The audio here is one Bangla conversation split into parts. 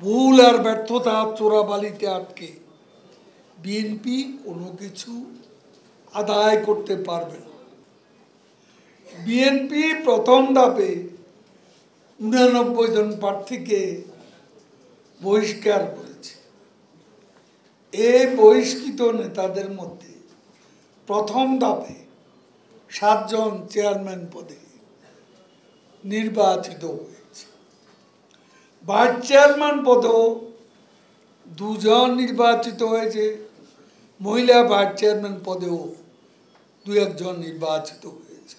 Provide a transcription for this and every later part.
ভুল আর ব্যর্থতা চোরাবালিতে আটকে বিএনপি কোনো কিছু আদায় করতে পারবে না। বিএনপি প্রথম ধাপে 89 জন প্রার্থীকে বহিষ্কার করেছে। এই বহিষ্কৃত নেতাদের মধ্যে প্রথম ধাপে 7 জন চেয়ারম্যান পদে নির্বাচিত হয়েছে। ভাইস চেয়ারম্যান পদেও 2 জন নির্বাচিত হয়েছে। মহিলা ভাইস চেয়ারম্যান পদেও 2-1 জন নির্বাচিত হয়েছে।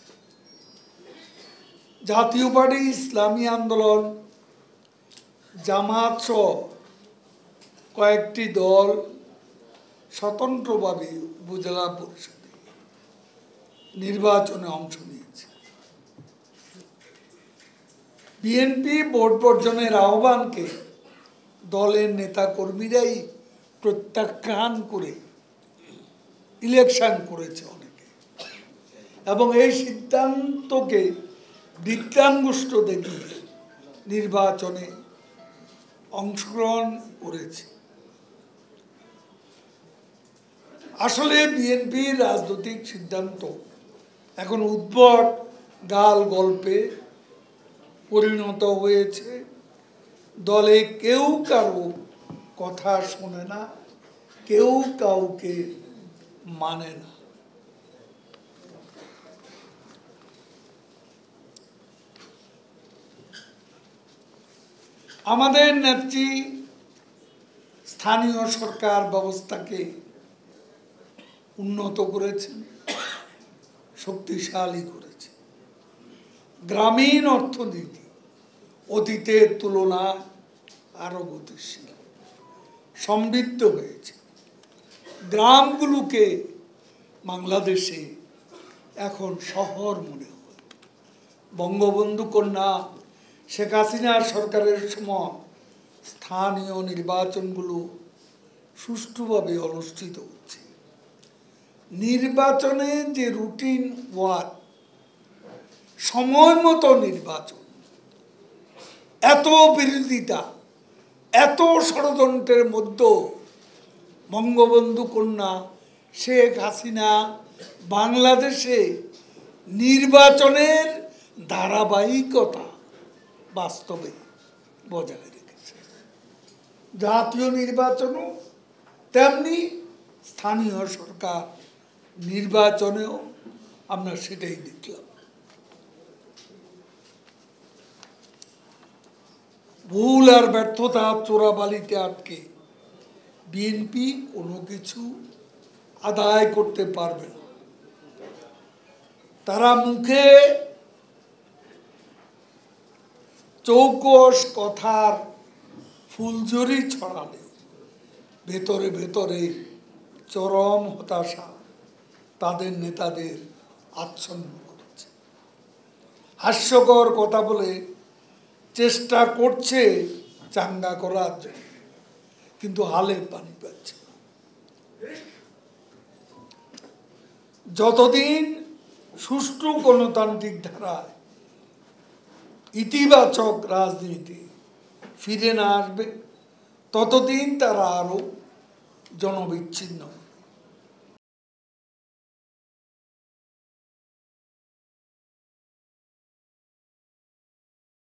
জাতীয় পার্টি, ইসলামী আন্দোলন, জামাত সহ কয়েকটি দল স্বতন্ত্রভাবে উপজেলা পরিষদে নির্বাচনে অংশ নিয়েছে। বিএনপি ভোট বর্জনের আহ্বানকে দলের নেতাকর্মীরাই প্রত্যাখ্যান করে ইলেকশন করেছে অনেকে, এবং এই সিদ্ধান্তকে বৃত্তাঙ্গুষ্ঠ দেখিয়ে নির্বাচনে অংশগ্রহণ করেছে। আসলে বিএনপির রাজনৈতিক সিদ্ধান্ত এখন উদ্ভট গাল গল্পে পরিণত হয়েছে। দলে কেউ কারো কথা শোনে না, কেউ কাউকে মানে না। আমাদের নেত্রী স্থানীয় সরকার ব্যবস্থাকে উন্নত করেছে, শক্তিশালী করেছে। গ্রামীণ অর্থনীতি অতীতের তুলনায় আরো গতিশীল, সমৃদ্ধ হয়েছে। গ্রামগুলোকে বাংলাদেশে এখন শহর মনে হয়। বঙ্গবন্ধু কন্যা শেখ হাসিনার সরকারের সময় স্থানীয় নির্বাচনগুলো সুষ্ঠুভাবে অনুষ্ঠিত হচ্ছে। নির্বাচনে যে রুটিন ওয়ার্ক, সময় মতো নির্বাচন, এত বিরোধিতা, এত ষড়যন্ত্রের মধ্যে বঙ্গবন্ধু কন্যা শেখ হাসিনা বাংলাদেশে নির্বাচনের ধারাবাহিকতা বাস্তবে বজায় রেখেছে। জাতীয় নির্বাচনও তেমনি, স্থানীয় সরকার নির্বাচনেও আমরা সেটাই দেখলাম। ভুল আর ব্যর্থতা চোরাবালিতে আটকে বিএনপি কোনো কিছু আদায় করতে পারবে না। তারা মুখে চৌকস কথার ফুলঝুরি ছড়ালে ভেতরে ভেতরে চরম হতাশা তাদের নেতাদের আচ্ছন্ন করেছে। হাস্যকর কথা বলে চেষ্টা করছে চাঙ্গা করার জন্য, কিন্তু হালে পানি পাচ্ছে না। যতদিন সুষ্ঠু গণতান্ত্রিক ধারায় ইতিবাচক রাজনীতি ফিরে না আসবে, ততদিন তারা আরো জনবিচ্ছিন্ন